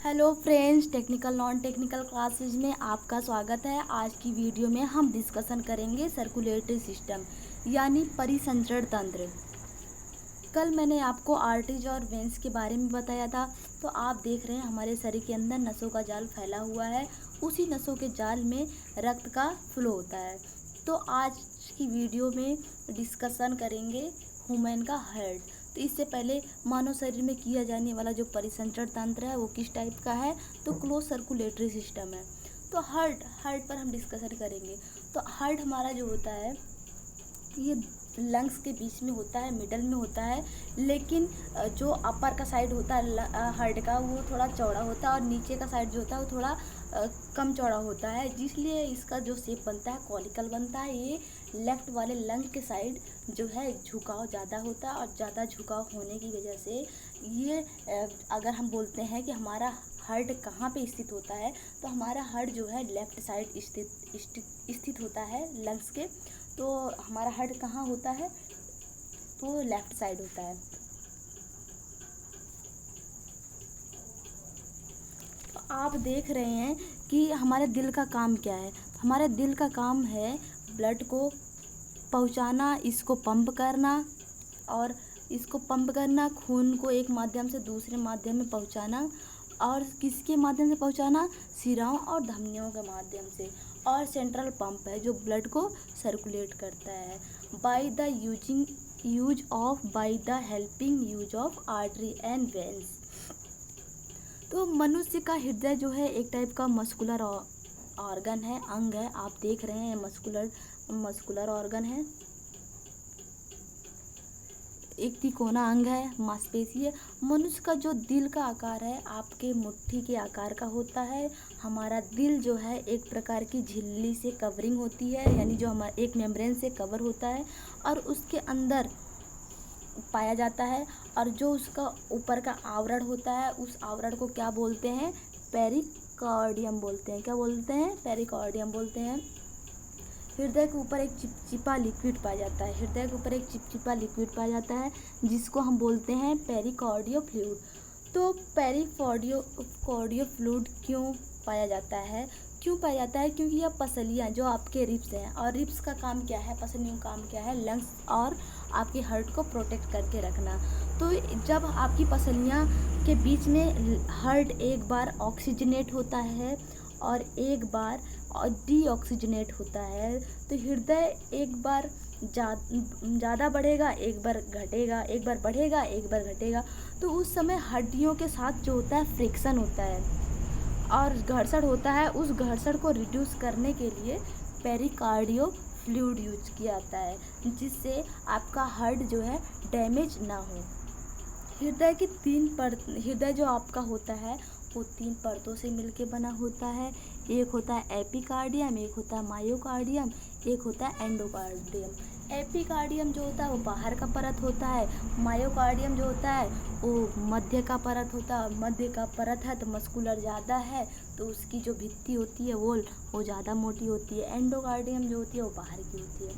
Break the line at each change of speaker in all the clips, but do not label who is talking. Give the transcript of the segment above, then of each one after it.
Hello friends, technical non technical classes में आपका स्वागत है। आज की वीडियो में हम डिस्कशन करेंगे सर्कुलेटरी सिस्टम यानी परिसंचरण तंत्र। कल मैंने आपको आर्टरीज और वेंस के बारे में बताया था। तो आप देख रहे हैं हमारे शरीर के अंदर नसों का जाल फैला हुआ है। उसी नसों के जाल में रक्त का फ्लो होता है। तो आज की वीडियो में डिस्कशन करेंगे ह्यूमन का हार्ट। तो इससे पहले मानव शरीर में किया जाने वाला जो परिसंचरण तंत्र है वो किस टाइप का है, तो क्लोज सर्कुलेटरी सिस्टम है। तो हार्ट पर हम डिस्कशन करेंगे। तो हार्ट हमारा जो होता है ये लंग्स के बीच में होता है, मिडल में होता है। लेकिन जो अपर का साइड होता है हार्ट का वो थोड़ा चौड़ा होता है और नीचे का साइड जो होता है वो थोड़ा कम चौड़ा होता है, जिसलिए इसका जो शेप बनता है कॉनिकल बनता है। ये लेफ्ट वाले लंग के साइड जो है झुकाव ज़्यादा होता है और ज़्यादा झुकाव होने की वजह से ये अगर हम बोलते हैं कि हमारा हार्ट कहाँ पे स्थित होता है, तो हमारा हार्ट जो है लेफ्ट साइड स्थित होता है लंग्स के। तो हमारा हार्ट कहाँ होता है, तो लेफ्ट साइड होता है। तो आप देख रहे हैं कि हमारे दिल का काम क्या है। हमारे दिल का काम है ब्लड को पहुंचाना, इसको पंप करना, और इसको पंप करना, खून को एक माध्यम से दूसरे माध्यम में पहुंचाना। और किसके माध्यम से पहुंचाना? शिराओं और धमनियों के माध्यम से। और सेंट्रल पंप है जो ब्लड को सर्कुलेट करता है by the helping use of artery and veins. तो मनुष्य का हृदय जो है एक टाइप का मस्कुलर ऑर्गन है, अंग है। आप देख रहे हैं मस्कुलर ऑर्गन है, एक तिकोना अंग है, मांसपेशी है। मनुष्य का जो दिल का आकार है आपके मुट्ठी के आकार का होता है। हमारा दिल जो है एक प्रकार की झिल्ली से कवरिंग होती है, यानी जो हमारा एक मेम्ब्रेन से कवर होता है और उसके अंदर पाया जाता है। और जो उसका ऊपर का आवरण होता है उस आवरण को क्या बोलते हैं? पेरिकार्डियम बोलते हैं। क्या बोलते हैं? पेरिकार्डियम बोलते हैं। हृदय के ऊपर एक चिपचिपा लिक्विड पाया जाता है। हृदय के ऊपर एक चिपचिपा लिक्विड पाया जाता है जिसको हम बोलते हैं पेरिकार्डियो फ्लूइड। तो पेरिकार्डियो फ्लूइड क्यों पाया जाता है? क्योंकि यह पसलियाँ जो आपके रिब्स हैं, और रिब्स का काम क्या है, पसलियों का काम क्या है? लंग्स और आपके हार्ट को प्रोटेक्ट करके रखना। तो जब आपकी पसलियाँ के बीच में हार्ट एक बार ऑक्सीजनेट होता है और एक बार डीऑक्सीजनेट होता है, तो हृदय एक बार ज़्यादा बढ़ेगा, एक बार घटेगा, एक बार बढ़ेगा, एक बार घटेगा। तो उस समय हड्डियों के साथ जो होता है फ्रिक्शन होता है और घर्षण होता है। उस घर्षण को रिड्यूस करने के लिए पेरिकार्डियो फ्लूइड यूज किया जाता है, जिससे आपका हार्ट जो है डैमेज ना हो। हृदय जो आपका होता है वो 3 परतों से मिलके बना होता है। एक होता है एपिकार्डियम, एक होता है मायोकार्डियम, एक होता है एंडोकार्डियम। एपिकार्डियम जो होता है वो बाहर का परत होता है। मायोकार्डियम जो होता है वो मध्य का परत होता है। मध्य का परत है तो मस्कुलर ज़्यादा है, तो उसकी जो भित्ति होती है वो ज़्यादा मोटी होती है। एंडोकार्डियम जो होती है वो बाहर की होती है।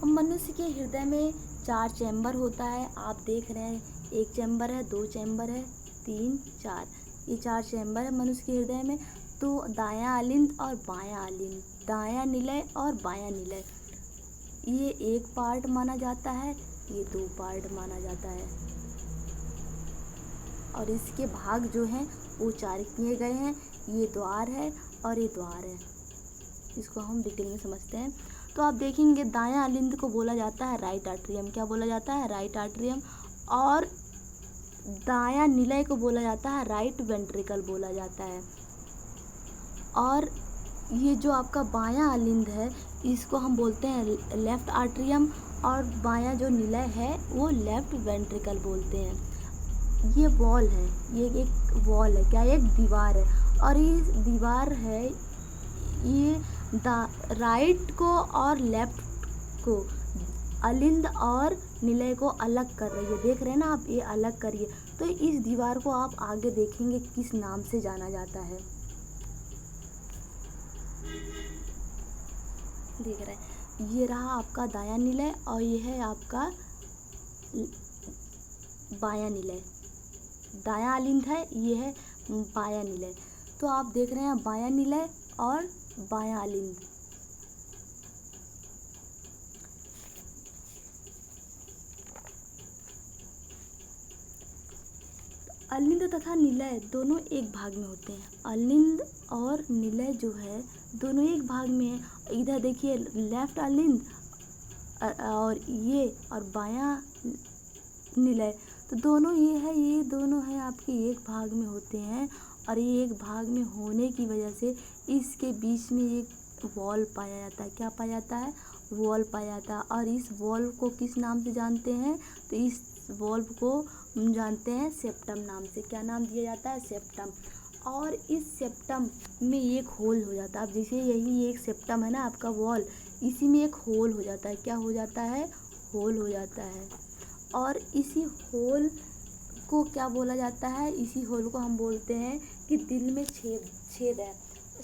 मनुष्य के हृदय में 4 चैम्बर होता है। आप देख रहे हैं, एक चैम्बर है, 2 चैम्बर है, 3, 4, ये 4 चैम्बर है मनुष्य के हृदय में। तो दायां अलिंद और बायां अलिंद, दायां निलय और बायां निलय, ये एक पार्ट माना जाता है, ये 2 पार्ट माना जाता है। और इसके भाग जो हैं वो 4 किए गए हैं। ये द्वार है और ये द्वार है। इसको हम डिटेल में समझते हैं। तो आप देखेंगे दायां अलिंद को बोला जाता है राइट आर्ट्रियम। क्या बोला जाता है? Right atrium. और दायां निलय को बोला जाता है राइट वेंट्रिकल बोला जाता है। और ये जो आपका बायां अलिंद है इसको हम बोलते हैं लेफ्ट आर्ट्रियम, और बायां जो निलय है वो लेफ्ट वेंट्रिकल बोलते हैं। ये वॉल है, ये एक वॉल है, क्या एक दीवार है। और ये दीवार है, ये राइट को और लेफ्ट को, अलिंद और निलय को अलग कर रही है। देख रहे हैं ना आप, ये अलग करिए। तो इस दीवार को आप आगे देखेंगे किस नाम से जाना जाता है, देख रहे हैं। ये रहा आपका दायां निलय और ये है आपका बायां निलय। दायां अलिंद है, ये है बायां निलय। तो आप देख रहे हैं बायां निलय और बायां अलिंद। अलिंद तथा निलय दोनों एक भाग में होते हैं। अलिंद और निलय जो है दोनों एक भाग में है। इधर देखिए लेफ्ट अलिंद और ये और बायां निलय, तो दोनों ये दोनों है आपके एक भाग में होते हैं। और ये एक भाग में होने की वजह से इसके बीच में एक वॉल पाया जाता है। क्या पाया जाता है? वॉल पाया जाता है। और इस वॉल को किस नाम से जानते हैं? तो इस वॉल्व को हम जानते हैं सेप्टम नाम से। क्या नाम दिया जाता है? सेप्टम। और इस सेप्टम में एक होल हो जाता है। अब जैसे यही एक सेप्टम है ना आपका वॉल, इसी में एक होल हो जाता है। क्या हो जाता है? होल हो जाता है। और इसी होल को क्या बोला जाता है? इसी होल को हम बोलते हैं कि दिल में छेद है।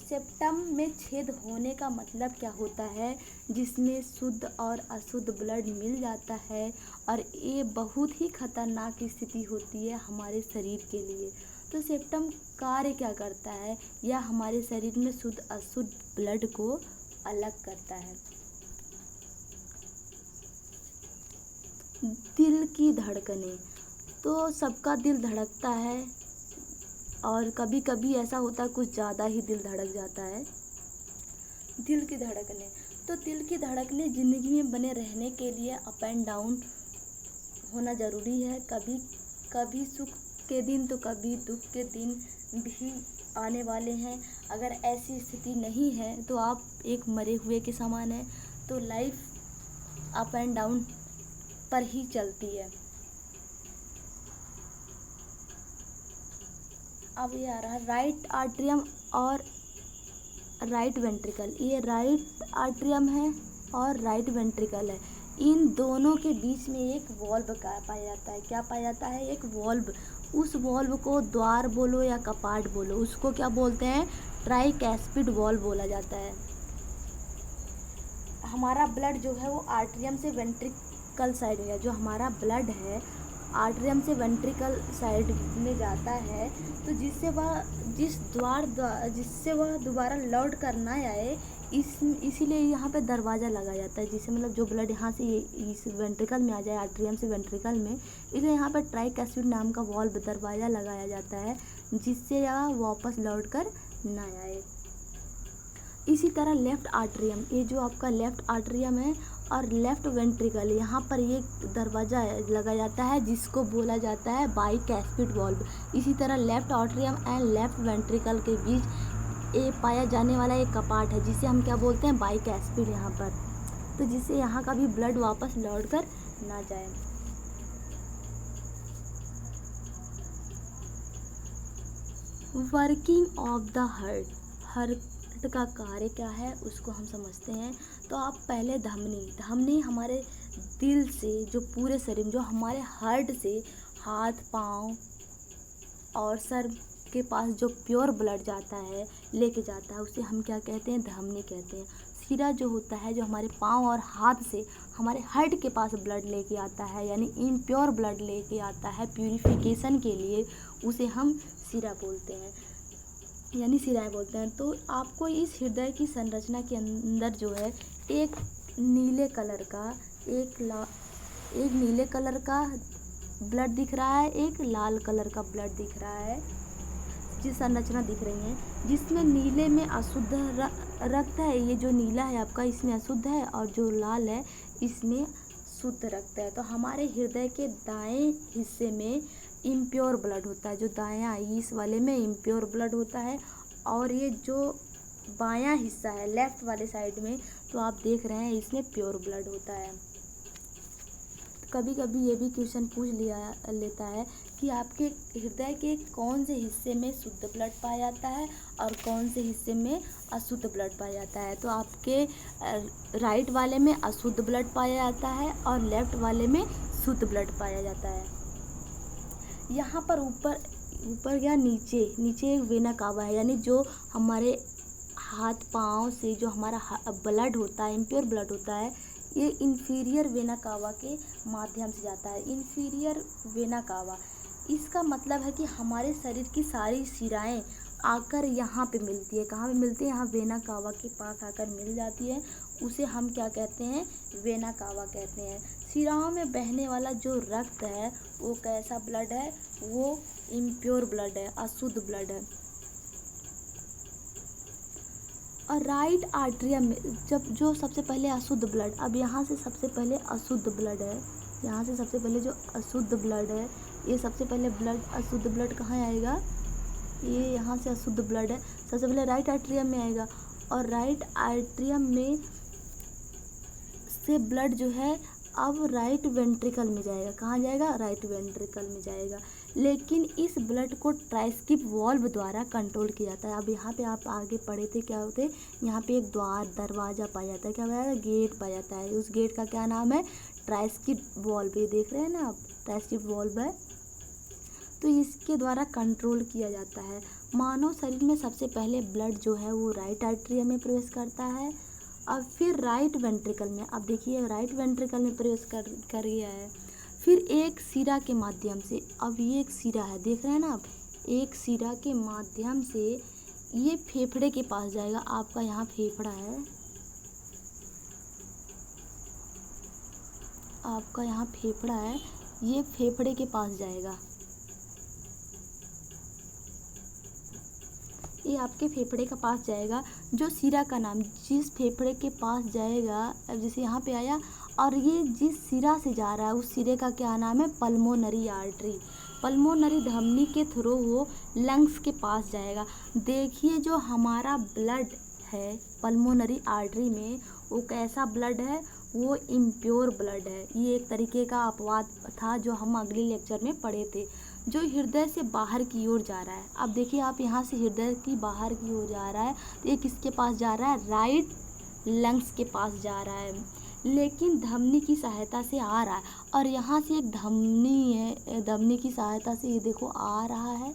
सेप्टम में छेद होने का मतलब क्या होता है? जिसमें शुद्ध और अशुद्ध ब्लड मिल जाता है। और ये बहुत ही खतरनाक स्थिति होती है हमारे शरीर के लिए। तो सेप्टम कार्य क्या करता है? यह हमारे शरीर में शुद्ध अशुद्ध ब्लड को अलग करता है। दिल की धड़कनें, तो सबका दिल धड़कता है और कभी कभी ऐसा होता है कुछ ज़्यादा ही दिल धड़क जाता है। दिल की धड़कनें, तो दिल की धड़कनें ज़िंदगी में बने रहने के लिए अप एंड डाउन होना ज़रूरी है। कभी कभी सुख के दिन तो कभी दुख के दिन भी आने वाले हैं। अगर ऐसी स्थिति नहीं है तो आप एक मरे हुए के समान हैं। तो लाइफ अप एंड डाउन पर ही चलती है। अब ये आ रहा है राइट आर्टरियम और राइट वेंट्रिकल। ये राइट आर्टरियम है और राइट वेंट्रिकल है। इन दोनों के बीच में एक वॉल्व का पाया जाता है। क्या पाया जाता है? एक वॉल्व। उस वॉल्व को द्वार बोलो या कपाट बोलो, उसको क्या बोलते हैं? ट्राइकैस्पिड वॉल्व बोला जाता है। हमारा ब्लड जो है वो आर्टरियम से वेंट्रिकल साइड में है। जो हमारा ब्लड है आर्टरियम से वेंट्रिकल साइड में जाता है, तो जिससे वह दोबारा लौट कर ना आए, इसीलिए यहाँ पे दरवाज़ा लगाया जाता है। जिससे मतलब जो ब्लड यहाँ से इस वेंट्रिकल में आ जाए, आर्टरियम से वेंट्रिकल में, इसलिए यहाँ पर ट्राइकैस्पिड नाम का वॉल्व दरवाज़ा लगाया जाता है, जिससे यह वापस लौट कर ना आए। इसी तरह लेफ़्ट आर्टरियम, ये जो आपका लेफ़्ट आर्टरियम है और लेफ़्ट वेंट्रिकल, यहाँ पर ये दरवाज़ा लगा जाता है जिसको बोला जाता है बाइकैस्पिड वॉल्व। इसी तरह left atrium and left ventricle के बीच ये पाया जाने वाला एक कपाट है जिसे हम क्या बोलते हैं? बाइकैस्पिड यहाँ पर। तो जिससे यहाँ का भी ब्लड वापस लौट कर ना जाए। वर्किंग ऑफ द हार्ट का कार्य क्या है उसको हम समझते हैं। तो आप पहले धमनी हमारे दिल से जो पूरे शरीर, जो हमारे हार्ट से हाथ पाँव और सर के पास जो प्योर ब्लड जाता है, लेके जाता है, उसे हम क्या कहते हैं? धमनी कहते हैं। सिरा जो होता है, जो हमारे पाँव और हाथ से हमारे हार्ट के पास ब्लड लेके आता है, यानी इम्प्योर ब्लड लेके आता है प्यूरिफिकेशन के लिए, उसे हम सिरा बोलते हैं, यानी सिराएँ बोलते हैं। तो आपको इस हृदय की संरचना के अंदर जो है एक नीले कलर का ब्लड दिख रहा है, एक लाल कलर का ब्लड दिख रहा है, जिस संरचना दिख रही है, जिसमें नीले में अशुद्ध रक्त है। ये जो नीला है आपका, इसमें अशुद्ध है, और जो लाल है इसमें शुद्ध रक्त है। तो हमारे हृदय के दाएं हिस्से में इम्प्योर ब्लड होता है। जो दायां इस वाले में इम्प्योर ब्लड होता है, और ये जो बायां हिस्सा है लेफ़्ट वाले साइड में, तो आप देख रहे हैं इसमें प्योर ब्लड होता है। कभी कभी ये भी क्वेश्चन पूछ लेता है कि आपके हृदय के कौन से हिस्से में शुद्ध ब्लड पाया जाता है और कौन से हिस्से में अशुद्ध ब्लड पाया जाता है। तो आपके राइट वाले में अशुद्ध ब्लड पाया जाता है और लेफ़्ट वाले में शुद्ध ब्लड पाया जाता है। यहाँ पर ऊपर या नीचे एक वेना कावा है, यानी जो हमारे हाथ पाँव से जो हमारा ब्लड होता है, इम्प्योर ब्लड होता है, ये इन्फीरियर वेना कावा के माध्यम से जाता है। इन्फीरियर वेना कावा, इसका मतलब है कि हमारे शरीर की सारी शिराएं आकर यहाँ पे मिलती है। कहाँ पे मिलती है? यहाँ वेना कावा के पास आकर मिल जाती है। उसे हम क्या कहते हैं? वेना कावा कहते हैं। शिराओं में बहने वाला जो रक्त है वो कैसा ब्लड है? वो इम्प्योर ब्लड है, अशुद्ध ब्लड है। और राइट आर्टरियम में जब जो सबसे पहले अशुद्ध ब्लड, अब यहाँ से सबसे पहले अशुद्ध ब्लड है, यहाँ से सबसे पहले जो अशुद्ध ब्लड है, ये सबसे पहले ब्लड, अशुद्ध ब्लड कहाँ आएगा? ये यहाँ से अशुद्ध ब्लड है, सबसे पहले राइट आर्टरियम में आएगा। और राइट आर्टरियम में से ब्लड जो है अब राइट वेंट्रिकल में जाएगा। कहाँ जाएगा? राइट वेंट्रिकल में जाएगा। लेकिन इस ब्लड को ट्राइस्किप वॉल्व द्वारा कंट्रोल किया जाता है। अब यहाँ पे आप आगे पढ़े थे, क्या होते? यहाँ पे एक द्वार, दरवाज़ा पाया जाता है। क्या पाया जाता है? गेट पाया जाता है। उस गेट का क्या नाम है? ट्राइस्किप वॉल्व। ये देख रहे हैं ना आप, ट्राइस्किप वॉल्व है। तो इसके द्वारा कंट्रोल किया जाता है। मानव शरीर में सबसे पहले ब्लड जो है वो राइट आर्टरियम में प्रवेश करता है, अब फिर राइट वेंट्रिकल में। अब देखिए राइट वेंट्रिकल में प्रवेश कर गया है, फिर एक सिरा के माध्यम से, अब ये एक सिरा है, देख रहे हैं ना आप, एक सिरा के माध्यम से ये फेफड़े के पास जाएगा। आपका यहाँ फेफड़ा है, आपका यहाँ फेफड़ा है, ये फेफड़े के पास जाएगा। ये आपके फेफड़े के पास जाएगा। जो सिरा का नाम जिस फेफड़े के पास जाएगा, अब जैसे यहाँ पे आया, और ये जिस सिरा से जा रहा है उस सिरे का क्या नाम है? Pulmonary artery. पल्मोनरी धमनी के थ्रू वो लंग्स के पास जाएगा। देखिए जो हमारा ब्लड है पल्मोनरी आर्टरी में, वो कैसा ब्लड है? वो इम्प्योर ब्लड है। ये एक तरीके का अपवाद था जो हम अगले लेक्चर में पढ़े थे। जो हृदय से बाहर की ओर जा रहा है, अब देखिए आप यहाँ से हृदय की बाहर की ओर जा रहा है, तो ये किसके पास जा रहा है? राइट लंग्स के पास जा रहा है, लेकिन धमनी की सहायता से आ रहा है। और यहाँ से एक धमनी है, धमनी की सहायता से ये देखो आ रहा है,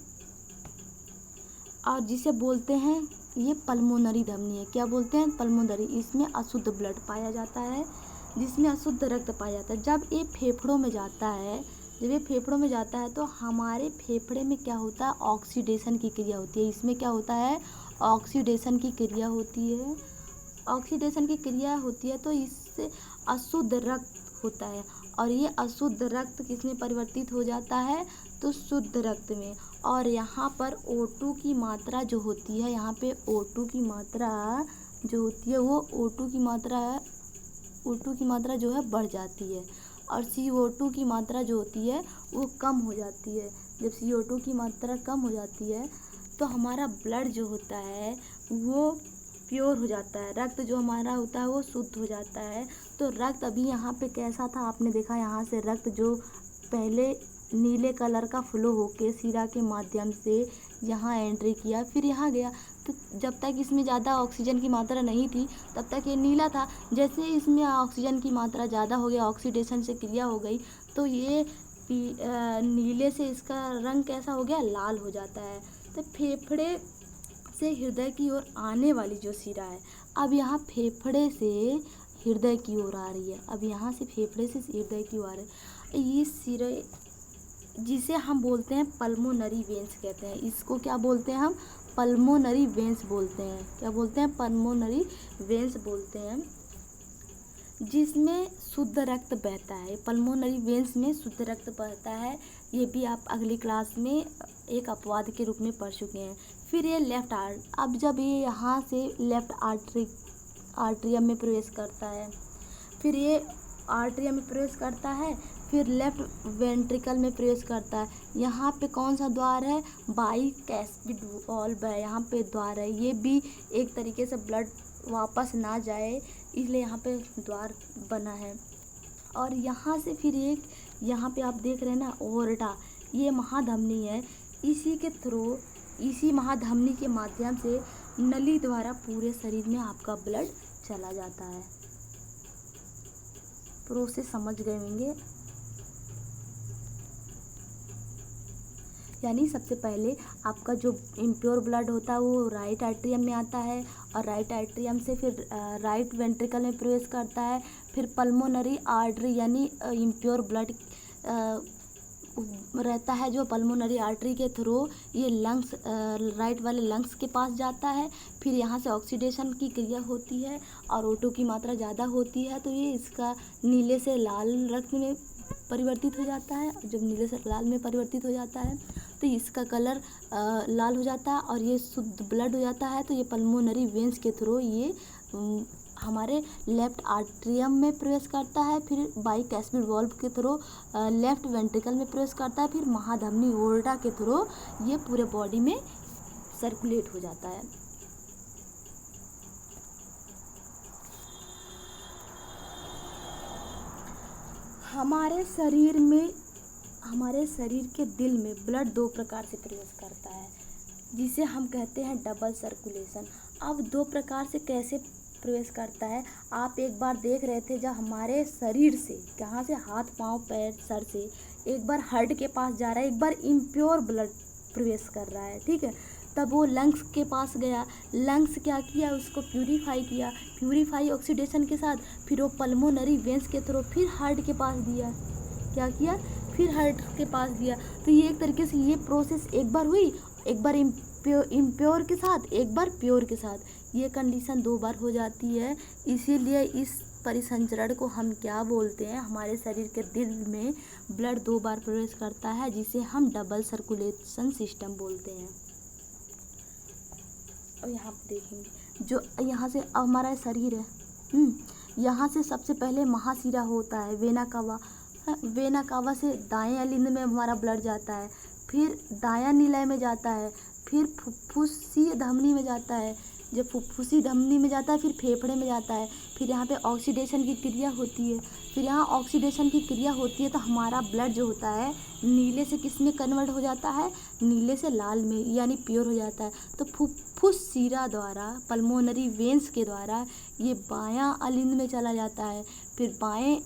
और जिसे बोलते हैं ये पल्मोनरी धमनी है। क्या बोलते हैं? पल्मोनरी। इसमें अशुद्ध ब्लड पाया जाता है, जिसमें अशुद्ध रक्त पाया जाता है। जब ये फेफड़ों में जाता है, जब ये फेफड़ों में जाता है तो हमारे फेफड़े में क्या होता है? ऑक्सीडेशन की क्रिया होती है। इसमें क्या होता है? ऑक्सीडेशन की क्रिया होती है। ऑक्सीडेशन की क्रिया होती है तो इससे अशुद्ध रक्त होता है, और ये अशुद्ध रक्त किसमें परिवर्तित हो जाता है? तो शुद्ध रक्त में। और यहाँ पर O2 की मात्रा जो होती है, यहाँ पे O2 की मात्रा जो होती है वो O2 की मात्रा जो है बढ़ जाती है, और CO2 की मात्रा जो होती है वो कम हो जाती है। जब CO2 की मात्रा कम हो जाती है तो हमारा ब्लड जो होता है वो प्योर हो जाता है, रक्त जो हमारा होता है वो शुद्ध हो जाता है। तो रक्त अभी यहाँ पे कैसा था? आपने देखा यहाँ से रक्त जो पहले नीले कलर का फ्लो होके सिरा के माध्यम से यहाँ एंट्री किया, फिर यहाँ गया। तो जब तक इसमें ज़्यादा ऑक्सीजन की मात्रा नहीं थी तब तक ये नीला था। जैसे इसमें ऑक्सीजन की मात्रा ज़्यादा हो गया, ऑक्सीडेशन से क्रिया हो गई, तो ये नीले से इसका रंग कैसा हो गया? लाल हो जाता है। तो फेफड़े से हृदय की ओर आने वाली जो सिरा है, अब यहाँ फेफड़े से हृदय की ओर आ रही है। अब यहाँ से फेफड़े से हृदय की ओर आ रही है। ये सिरे जिसे हम बोलते हैं पल्मोनरी वेंस कहते हैं। इसको क्या बोलते हैं हम? पल्मोनरी वेंस बोलते हैं। क्या बोलते हैं? पल्मोनरी वेंस बोलते हैं, जिसमें शुद्ध रक्त बहता है। पल्मोनरी वेंस में शुद्ध रक्त बहता है। ये भी आप अगली क्लास में एक अपवाद के रूप में पढ़ चुके हैं। फिर ये लेफ्ट अब जब ये यहाँ से लेफ्ट आर्टरियम में प्रवेश करता है, फिर ये आर्टरियम में प्रवेश करता है, फिर लेफ्ट वेंट्रिकल में प्रवेश करता है। यहाँ पे कौन सा द्वार है? बाइकैस्पिड वॉल्व है, यहाँ पे द्वार है। ये भी एक तरीके से ब्लड वापस ना जाए इसलिए यहाँ पे द्वार बना है। और यहाँ से फिर एक यहाँ पे आप देख रहे हैं ना ओरटा, ये महाधमनी है। इसी के थ्रू, इसी महाधमनी के माध्यम से नली द्वारा पूरे शरीर में आपका ब्लड चला जाता है। प्रोसेस समझ गए होंगे। यानी सबसे पहले आपका जो इम्प्योर ब्लड होता है वो राइट आर्टरियम में आता है, और राइट आर्टरियम से फिर राइट वेंट्रिकल में प्रवेश करता है। फिर पल्मोनरी आर्टरी यानी इम्प्योर ब्लड रहता है जो पल्मोनरी आर्टरी के थ्रू ये लंग्स, राइट वाले लंग्स के पास जाता है। फिर यहाँ से ऑक्सीडेशन की क्रिया होती है और O2 की मात्रा ज़्यादा होती है, तो ये इसका नीले से लाल रक्त में परिवर्तित हो जाता है। जब नीले से लाल में परिवर्तित हो जाता है तो इसका कलर लाल हो जाता है और ये शुद्ध ब्लड हो जाता है। तो ये पल्मोनरी वेंस के थ्रू ये हमारे लेफ्ट आर्ट्रियम में प्रवेश करता है, फिर बाइकैस्पिड वाल्व के थ्रू लेफ्ट वेंट्रिकल में प्रवेश करता है, फिर महाधमनी ओर्टा के थ्रू ये पूरे बॉडी में सर्कुलेट हो जाता है। हमारे शरीर के दिल में ब्लड दो प्रकार से प्रवेश करता है, जिसे हम कहते हैं डबल सर्कुलेशन। अब दो प्रकार से कैसे प्रवेश करता है, आप एक बार देख रहे थे जब हमारे शरीर से, कहाँ से, हाथ पाँव पैर सर से एक बार हार्ट के पास जा रहा है, एक बार इम्प्योर ब्लड प्रवेश कर रहा है, ठीक है। तब वो लंग्स के पास गया, लंग्स क्या किया, उसको प्यूरीफाई किया, प्यूरीफाई ऑक्सीडेशन के साथ, फिर वो पल्मोनरी वेंस के थ्रू फिर हार्ट के पास दिया, क्या किया, फिर हार्ट के पास दिया। तो ये एक तरीके से ये प्रोसेस एक बार हुई, एक बार इम्प्योर के साथ, एक बार प्योर के साथ, ये कंडीशन दो बार हो जाती है। इसीलिए इस परिसंचरण को हम क्या बोलते हैं, हमारे शरीर के दिल में ब्लड दो बार प्रवेश करता है, जिसे हम डबल सर्कुलेशन सिस्टम बोलते हैं। अब यहाँ पे देखेंगे जो यहाँ से अब हमारा शरीर है, यहाँ से सबसे पहले महाशिरा होता है, वेना कावा से दाएं अलिंद में हमारा ब्लड जाता है, फिर दायां निलय में जाता है, फिर फुफ्फुसीय धमनी में जाता है, जब फुफ्फुसी धमनी में जाता है फिर फेफड़े में जाता है, फिर यहाँ पे ऑक्सीडेशन की क्रिया होती है, फिर यहाँ ऑक्सीडेशन की क्रिया होती है तो हमारा ब्लड जो होता है नीले से किस में कन्वर्ट हो जाता है, नीले से लाल में, यानी प्योर हो जाता है। तो फुफ्फुस शिरा द्वारा, पल्मोनरी वेंस के द्वारा ये बायां अलिंद में चला जाता है, फिर बाएं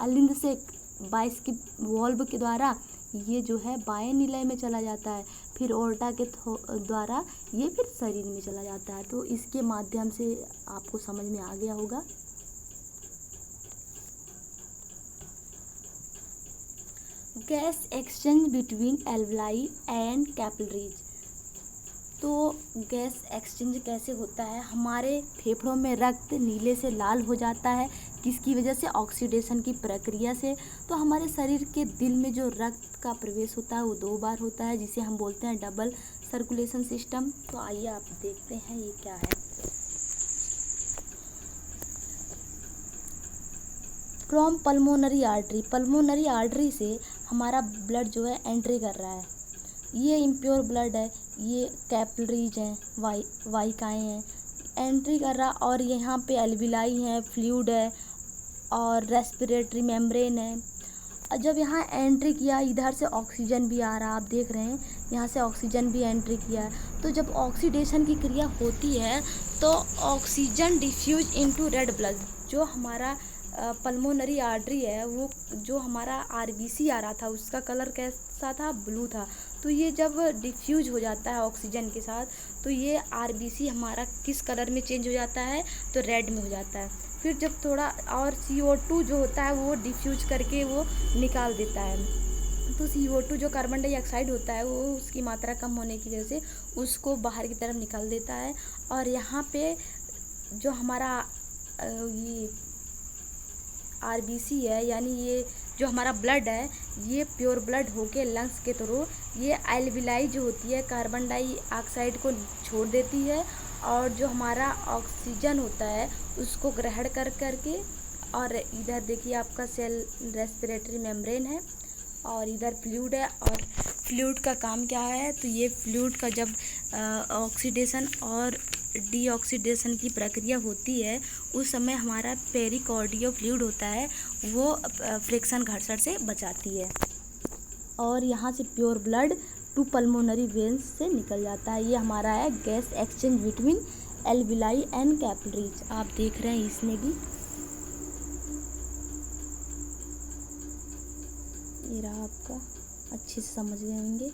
अलिंद से बाइस्किप वाल्व के द्वारा ये जो है बाएं निलय में चला जाता है, फिर ओर्टा के द्वारा ये फिर शरीर में चला जाता है। तो इसके माध्यम से आपको समझ में आ गया होगा। Gas exchange between alveoli and capillaries. तो गैस एक्सचेंज कैसे होता है, हमारे फेफड़ों में रक्त नीले से लाल हो जाता है, किसकी वजह से, ऑक्सीडेशन की प्रक्रिया से। तो हमारे शरीर के दिल में जो रक्त का प्रवेश होता है वो दो बार होता है, जिसे हम बोलते हैं डबल सर्कुलेशन सिस्टम। तो आइए आप देखते हैं ये क्या है। From pulmonary artery, pulmonary artery से हमारा ब्लड जो है एंट्री कर रहा है, ये इम्प्योर ब्लड है, ये कैपिलरीज हैं, वाहिकाएँ हैं, एंट्री कर रहा, और यहाँ पे एल्विलाई है, फ्लूइड है और रेस्पिरेटरी मेम्ब्रेन है। और जब यहाँ एंट्री किया, इधर से ऑक्सीजन भी आ रहा, आप देख रहे हैं यहाँ से ऑक्सीजन भी एंट्री किया है। तो जब ऑक्सीडेशन की क्रिया होती है तो oxygen diffuse into red blood, जो हमारा पल्मोनरी आर्टरी है, वो जो हमारा आरबीसी आ रहा था उसका कलर कैसा था, ब्लू था। तो ये जब डिफ्यूज हो जाता है ऑक्सीजन के साथ, तो ये आरबीसी हमारा किस कलर में चेंज हो जाता है, तो रेड में हो जाता है। फिर जब थोड़ा और CO2 जो होता है वो डिफ्यूज करके वो निकाल देता है। तो CO2 जो कार्बन डाइऑक्साइड होता है वो उसकी मात्रा कम होने की वजह से उसको बाहर की तरफ निकाल देता है। और यहाँ पे जो हमारा ये आरबीसी है, यानी ये जो हमारा ब्लड है, ये प्योर ब्लड होके लंग्स के थ्रू ये एल्विलाई जो होती है कार्बन डाइऑक्साइड को छोड़ देती है, और जो हमारा ऑक्सीजन होता है उसको ग्रहण कर करके, और इधर देखिए आपका सेल रेस्पिरेटरी मेम्ब्रेन है और इधर फ्लूइड है। और फ्लूइड का काम क्या है, तो ये फ्लूइड का जब ऑक्सीडेशन और डीऑक्सीडेशन की प्रक्रिया होती है उस समय हमारा पेरिकार्डियो फ्लूइड होता है, वो फ्रिक्शन घर्षण से बचाती है, और यहाँ से pure blood to pulmonary veins से निकल जाता है। ये हमारा है gas exchange between alveoli and capillaries. आप देख रहे हैं इसमें भी ये रहा आपका, अच्छे से समझ गए होंगे।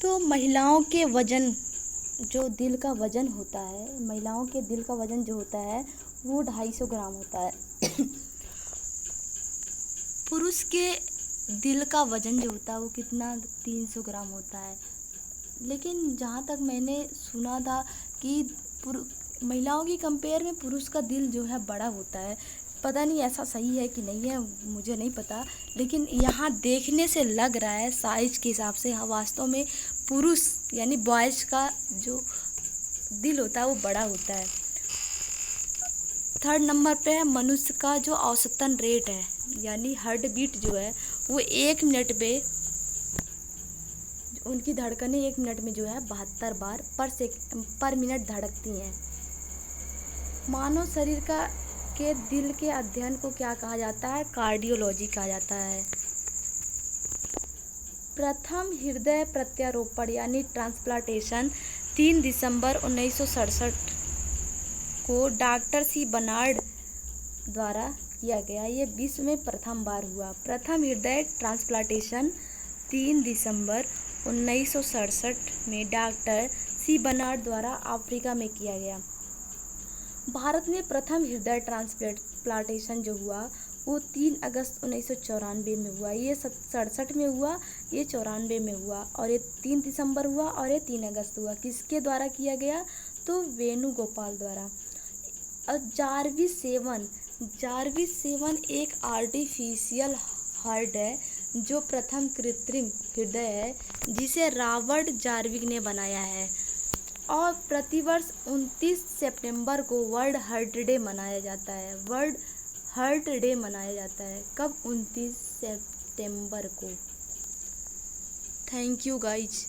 तो महिलाओं के वज़न, जो दिल का वज़न होता है, महिलाओं के दिल का वज़न जो होता है वो 250 ग्राम होता है। पुरुष के दिल का वज़न जो होता है वो कितना, 300 ग्राम होता है। लेकिन जहाँ तक मैंने सुना था कि महिलाओं की कंपेयर में पुरुष का दिल जो है बड़ा होता है। पता नहीं ऐसा सही है कि नहीं है, मुझे नहीं पता, लेकिन यहाँ देखने से लग रहा है साइज के हिसाब से, हाँ वास्तव में पुरुष यानी बॉयज़ का जो दिल होता है वो बड़ा होता है। थर्ड नंबर पे है मनुष्य का जो औसतन रेट है, यानी हार्ट बीट जो है वो 1 मिनट में, उनकी धड़कनें 1 मिनट में जो है 72 बार पर मिनट धड़कती हैं। मानव शरीर के दिल के अध्ययन को क्या कहा जाता है? कार्डियोलॉजी कहा जाता है। प्रथम हृदय प्रत्यारोपण यानी ट्रांसप्लांटेशन 3 दिसंबर 1967 को डॉक्टर सी बर्नार्ड द्वारा किया गया। ये विश्व में प्रथम बार हुआ। प्रथम हृदय ट्रांसप्लांटेशन 3 दिसंबर 1967 में डॉक्टर सी बर्नार्ड द्वारा अफ्रीका में किया गया। भारत में प्रथम हृदय ट्रांसप्लांटेशन जो हुआ वो 3 अगस्त 1994 में हुआ। ये 67 में हुआ, ये 94 में हुआ, और ये 3 दिसंबर हुआ और ये 3 अगस्त हुआ। किसके द्वारा किया गया? तो वेणुगोपाल द्वारा। और जारविस सेवन एक आर्टिफिशियल हार्ट है जो प्रथम कृत्रिम हृदय है जिसे रॉबर्ट जारविक ने बनाया है। और प्रतिवर्ष 29 सितंबर को वर्ल्ड हार्ट डे मनाया जाता है। वर्ल्ड हार्ट डे मनाया जाता है कब? 29 सितंबर को। Thank you guys.